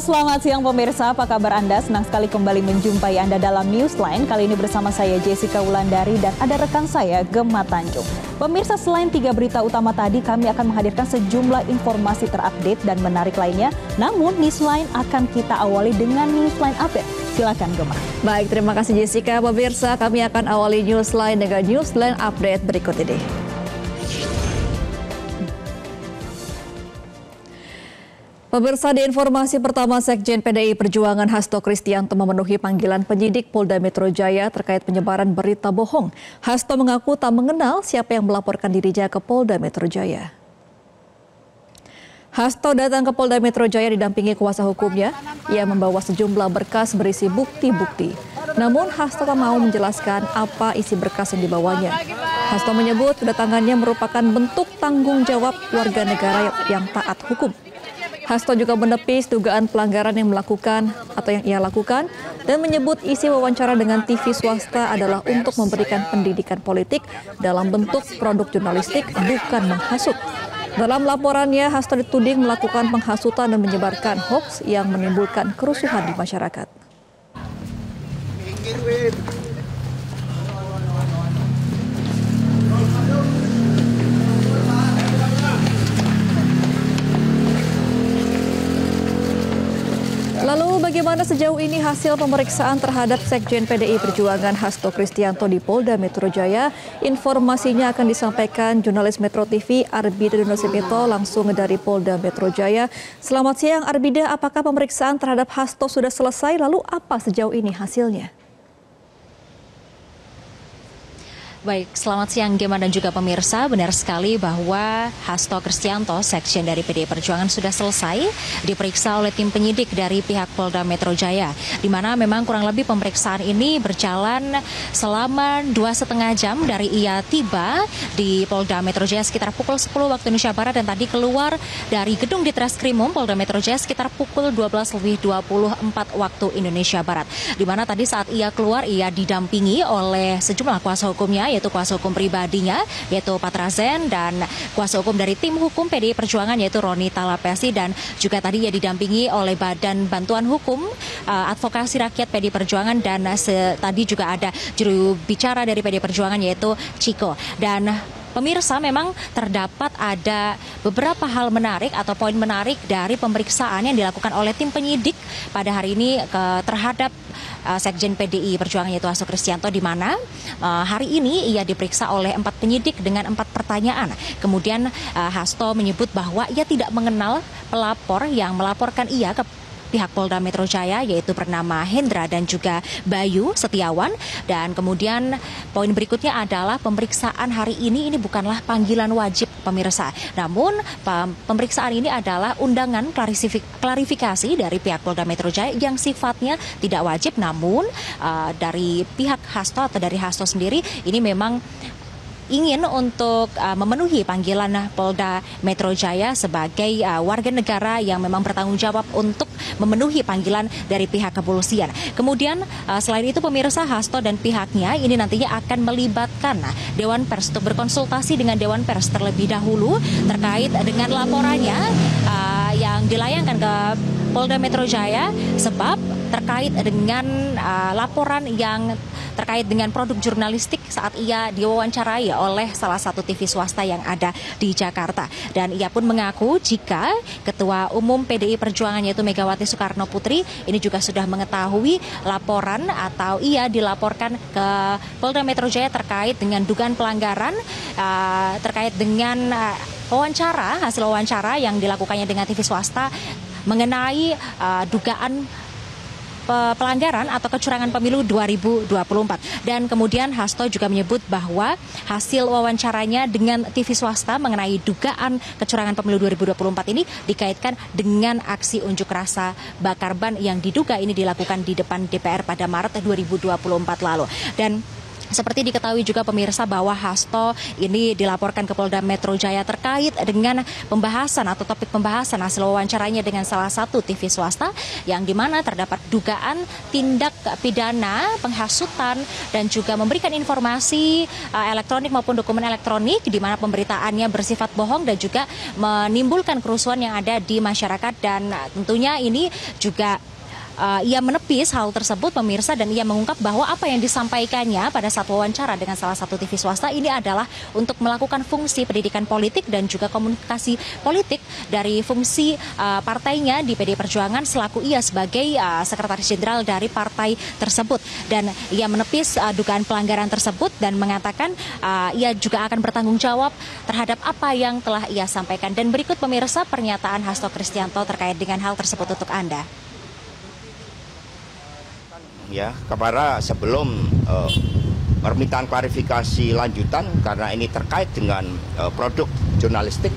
Selamat siang pemirsa, apa kabar Anda? Senang sekali kembali menjumpai Anda dalam Newsline. Kali ini bersama saya Jessica Wulandari dan ada rekan saya Gemma Tanjung. Pemirsa, selain 3 berita utama tadi, kami akan menghadirkan sejumlah informasi terupdate dan menarik lainnya. Namun Newsline akan kita awali dengan Newsline Update. Silakan Gemma. Baik, terima kasih Jessica. Pemirsa, kami akan awali Newsline dengan Newsline Update berikut ini. Pemirsa, di informasi pertama, Sekjen PDI Perjuangan Hasto Kristianto memenuhi panggilan penyidik Polda Metro Jaya terkait penyebaran berita bohong. Hasto mengaku tak mengenal siapa yang melaporkan dirinya ke Polda Metro Jaya. Hasto datang ke Polda Metro Jaya didampingi kuasa hukumnya. Ia membawa sejumlah berkas berisi bukti-bukti. Namun Hasto tak mau menjelaskan apa isi berkas yang dibawanya. Hasto menyebut kedatangannya merupakan bentuk tanggung jawab warga negara yang taat hukum. Hasto juga menepis dugaan pelanggaran yang ia lakukan dan menyebut isi wawancara dengan TV swasta adalah untuk memberikan pendidikan politik dalam bentuk produk jurnalistik, bukan menghasut. Dalam laporannya, Hasto dituding melakukan penghasutan dan menyebarkan hoaks yang menimbulkan kerusuhan di masyarakat. Lalu bagaimana sejauh ini hasil pemeriksaan terhadap Sekjen PDI Perjuangan Hasto Kristianto di Polda Metro Jaya? Informasinya akan disampaikan jurnalis Metro TV Arbida Donosipito langsung dari Polda Metro Jaya. Selamat siang Arbida, apakah pemeriksaan terhadap Hasto sudah selesai? Lalu apa sejauh ini hasilnya? Baik, selamat siang Gemma dan juga pemirsa. Benar sekali bahwa Hasto Kristianto, Sekjen dari PDI Perjuangan sudah selesai diperiksa oleh tim penyidik dari pihak Polda Metro Jaya. Di mana memang kurang lebih pemeriksaan ini berjalan selama 2,5 jam dari ia tiba di Polda Metro Jaya sekitar pukul 10 waktu Indonesia Barat dan tadi keluar dari gedung Ditreskrimum Polda Metro Jaya sekitar pukul 12:24 waktu Indonesia Barat. Di mana tadi saat ia keluar ia didampingi oleh sejumlah kuasa hukumnya, yaitu kuasa hukum pribadinya, yaitu Patrazen, dan kuasa hukum dari tim hukum PDI Perjuangan, yaitu Roni Talapesi, dan juga tadi ia didampingi oleh Badan Bantuan Hukum Advokasi Rakyat PDI Perjuangan, dan tadi juga ada juru bicara dari PDI Perjuangan, yaitu Ciko. Dan pemirsa, memang terdapat ada beberapa hal menarik atau poin menarik dari pemeriksaan yang dilakukan oleh tim penyidik pada hari ini terhadap Sekjen PDI Perjuangan yaitu Hasto Kristianto, di mana hari ini ia diperiksa oleh 4 penyidik dengan 4 pertanyaan. Kemudian Hasto menyebut bahwa ia tidak mengenal pelapor yang melaporkan ia ke pihak Polda Metro Jaya, yaitu bernama Hendra dan juga Bayu Setiawan. Dan kemudian poin berikutnya adalah pemeriksaan hari ini bukanlah panggilan wajib pemirsa. Namun pemeriksaan ini adalah undangan klarifikasi dari pihak Polda Metro Jaya yang sifatnya tidak wajib. Namun dari pihak Hasto atau dari Hasto sendiri ini memang ingin untuk memenuhi panggilan Polda Metro Jaya sebagai warga negara yang memang bertanggung jawab untuk memenuhi panggilan dari pihak kepolisian. Kemudian selain itu pemirsa, Hasto dan pihaknya ini nantinya akan melibatkan Dewan Pers untuk berkonsultasi dengan Dewan Pers terlebih dahulu terkait dengan laporannya yang dilayangkan ke Polda Metro Jaya, sebab terkait dengan laporan yang terkait dengan produk jurnalistik saat ia diwawancarai oleh salah satu TV swasta yang ada di Jakarta. Dan ia pun mengaku jika Ketua Umum PDI Perjuangan yaitu Megawati Soekarno Putri ini juga sudah mengetahui laporan atau ia dilaporkan ke Polda Metro Jaya terkait dengan dugaan pelanggaran terkait dengan hasil wawancara yang dilakukannya dengan TV swasta mengenai dugaan pelanggaran atau kecurangan pemilu 2024. Dan kemudian Hasto juga menyebut bahwa hasil wawancaranya dengan TV swasta mengenai dugaan kecurangan pemilu 2024 ini dikaitkan dengan aksi unjuk rasa bakar ban yang diduga ini dilakukan di depan DPR pada Maret 2024 lalu. Dan Seperti diketahui juga pemirsa bahwa Hasto ini dilaporkan ke Polda Metro Jaya terkait dengan pembahasan atau topik pembahasan hasil wawancaranya dengan salah satu TV swasta yang dimana terdapat dugaan tindak pidana penghasutan dan juga memberikan informasi elektronik maupun dokumen elektronik di mana pemberitaannya bersifat bohong dan juga menimbulkan kerusuhan yang ada di masyarakat, dan tentunya ini juga ia menepis hal tersebut pemirsa, dan ia mengungkap bahwa apa yang disampaikannya pada saat wawancara dengan salah satu TV swasta ini adalah untuk melakukan fungsi pendidikan politik dan juga komunikasi politik dari fungsi partainya di PDI Perjuangan selaku ia sebagai sekretaris jenderal dari partai tersebut. Dan ia menepis dugaan pelanggaran tersebut dan mengatakan ia juga akan bertanggung jawab terhadap apa yang telah ia sampaikan. Dan berikut pemirsa pernyataan Hasto Kristianto terkait dengan hal tersebut untuk Anda. Ya, kepada sebelum permintaan klarifikasi lanjutan karena ini terkait dengan produk jurnalistik,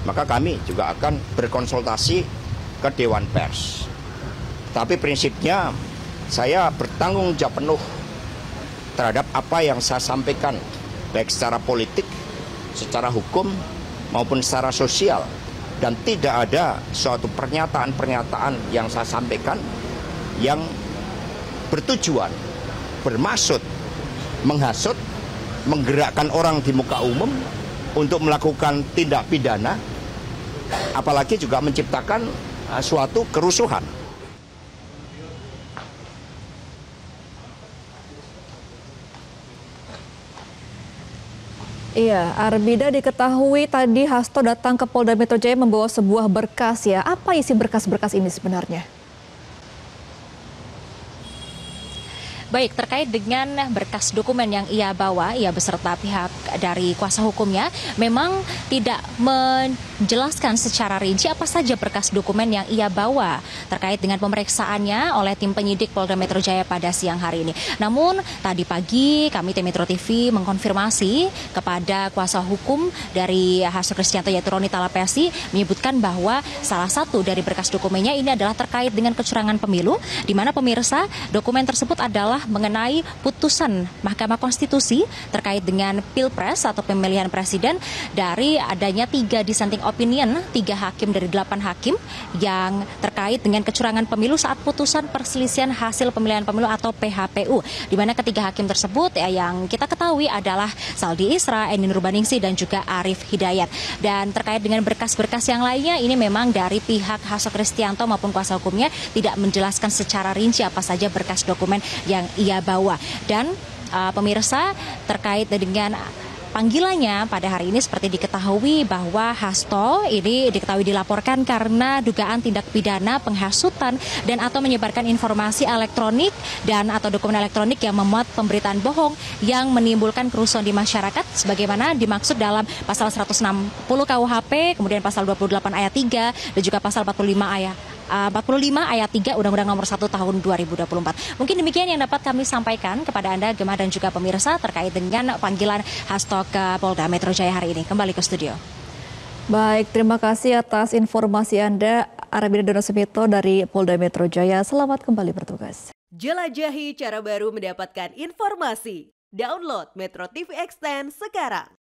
maka kami juga akan berkonsultasi ke Dewan Pers. Tapi prinsipnya saya bertanggung jawab penuh terhadap apa yang saya sampaikan, baik secara politik, secara hukum, maupun secara sosial. Dan tidak ada suatu pernyataan-pernyataan yang saya sampaikan yang bertujuan, bermaksud menghasut, menggerakkan orang di muka umum untuk melakukan tindak pidana, apalagi juga menciptakan suatu kerusuhan. Iya, Armida, diketahui tadi Hasto datang ke Polda Metro Jaya membawa sebuah berkas ya. Apa isi berkas-berkas ini sebenarnya? Baik, terkait dengan berkas dokumen yang ia bawa, ia beserta pihak dari kuasa hukumnya memang tidak menjelaskan secara rinci apa saja berkas dokumen yang ia bawa terkait dengan pemeriksaannya oleh tim penyidik Polda Metro Jaya pada siang hari ini. Namun tadi pagi kami tim Metro TV mengkonfirmasi kepada kuasa hukum dari Hasto Kristianto yaitu Roni Talapesi, menyebutkan bahwa salah satu dari berkas dokumennya ini adalah terkait dengan kecurangan pemilu, di mana pemirsa dokumen tersebut adalah mengenai putusan Mahkamah Konstitusi terkait dengan Pilpres atau pemilihan presiden dari adanya 3 dissenting opinion, 3 hakim dari 8 hakim yang terkait dengan kecurangan pemilu saat putusan perselisihan hasil pemilihan pemilu atau PHPU, di mana ketiga hakim tersebut yang kita ketahui adalah Saldi Isra, Eni Nurbaningsih dan juga Arief Hidayat. Dan terkait dengan berkas-berkas yang lainnya ini memang dari pihak Hasto Kristianto maupun kuasa hukumnya tidak menjelaskan secara rinci apa saja berkas dokumen yang ia bawa. Dan pemirsa, terkait dengan panggilannya pada hari ini seperti diketahui bahwa Hasto ini diketahui dilaporkan karena dugaan tindak pidana penghasutan dan atau menyebarkan informasi elektronik dan atau dokumen elektronik yang memuat pemberitaan bohong yang menimbulkan kerusuhan di masyarakat sebagaimana dimaksud dalam pasal 160 KUHP, kemudian pasal 28 ayat 3 dan juga pasal 45 ayat 3 Undang-Undang Nomor 1 Tahun 2024. Mungkin demikian yang dapat kami sampaikan kepada Anda, Gemma dan juga pemirsa terkait dengan panggilan Hasto ke Polda Metro Jaya hari ini. Kembali ke studio. Baik, terima kasih atas informasi Anda, Armida Donosumito dari Polda Metro Jaya. Selamat kembali bertugas. Jelajahi cara baru mendapatkan informasi. Download Metro TV Extend sekarang.